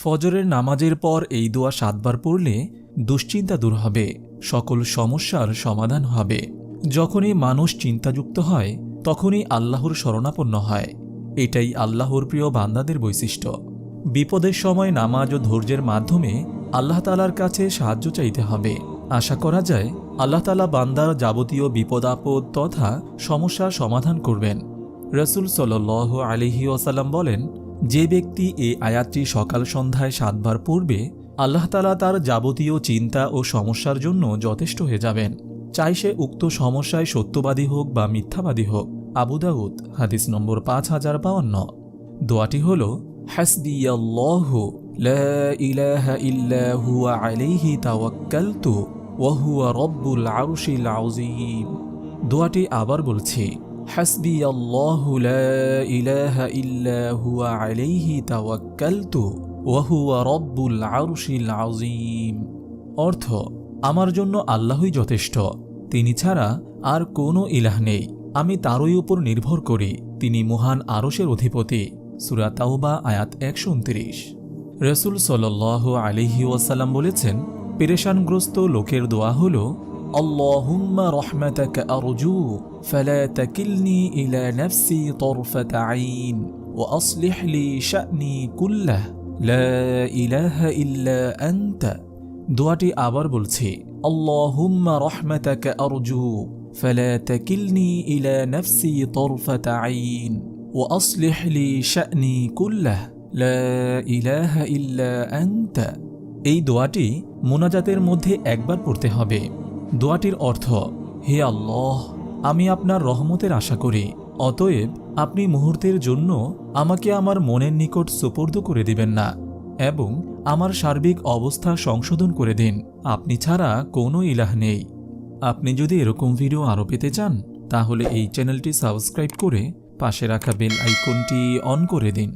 ফজরের নামাজের পর এই দোয়া ৭ বার পড়লে দুশ্চিন্তা দূর হবে, সকল সমস্যার সমাধান হবে। যখনই মানুষ চিন্তাযুক্ত হয় তখনই আল্লাহর শরণাপন্ন হয়। এটাই আল্লাহর প্রিয় বান্দাদের বৈশিষ্ট্য। বিপদের সময় নামাজ ও ধৈর্যের মাধ্যমে আল্লাহ তাআলার কাছে সাহায্য চাইতে হবে। আশা করা যায় আল্লাহ তাআলা বান্দার যাবতীয় বিপদ আপদ তথা সমস্যার সমাধান করবেন। রাসূল সাল্লাল্লাহু আলাইহি ওয়াসাল্লাম বলেন, যে ব্যক্তি এই আয়াতটি সকাল সন্ধ্যায় ৭ বার পড়বে, আল্লাহ তাআলা তার যাবতীয় চিন্তা ও সমস্যার জন্য যথেষ্ট হয়ে যাবেন। চাই সে উক্ত সমস্যায় সত্যবাদী হোক বা মিথ্যাবাদী হোক। আবু দাউদ হাদিস নম্বর 5052। দোয়াটি হল, হাসবিয়াল্লাহু লা ইলাহা ইল্লা হুয়া আলাইহি তাওয়াক্কালতু ওয়া হুয়া রব্বুল আরশিল আযীম। দোয়াটি আবার বলছি, হাসবিয়াল্লাহু লা ইলাহা ইল্লা হুয়া আলাইহি তাওয়াক্কালতু ওয়া হুয়া রব্বুল আরশিল আযীম। অর্থ, আমার জন্য আল্লাহই যথেষ্ট, তিনি ছাড়া আর কোনো ইলাহ নেই, আমি তারই উপর নির্ভর করি, তিনি মহান আরশের অধিপতি। সূরা তাওবা আয়াত ১২৯। রাসূল সাল্লাল্লাহু আলাইহি ওয়াসাল্লাম বলেছেন, পেরেশানগ্রস্ত লোকের দোয়া হল, আল্লাহুম্মা রাহমাতাকা আরজু ফালা তাকিলনি ইলা নাফসি তারফাতা আইন ওয়া আসলিহ লি শা'নি কুল্লাহ লা ইলাহা ইল্লা আনতা। দোয়াটি আবার বলছি, আল্লাহুম্মা রাহমাতাকা আরজু ফালা তাকিলনি ইলা নাফসি তারফাতা আইন ওয়া আসলিহ লি শা'নি কুল্লাহ লা ইলাহা ইল্লা আনতা। এই দোয়াটি মুনাজাতের মধ্যে একবার পড়তে হবে। দোয়াটির অর্থ, হে আল্লাহ, আমি আপনার রহমতের আশা করি, অতএব আপনি মুহূর্তের জন্য আমাকে আমার মনের নিকট সুপর্দ করে দিবেন না এবং আমার সার্বিক অবস্থা সংশোধন করে দিন, আপনি ছাড়া কোনো ইলাহ নেই। আপনি যদি এরকম ভিডিও আরও পেতে চান তাহলে এই চ্যানেলটি সাবস্ক্রাইব করে পাশে রাখা বেল আইকনটি অন করে দিন।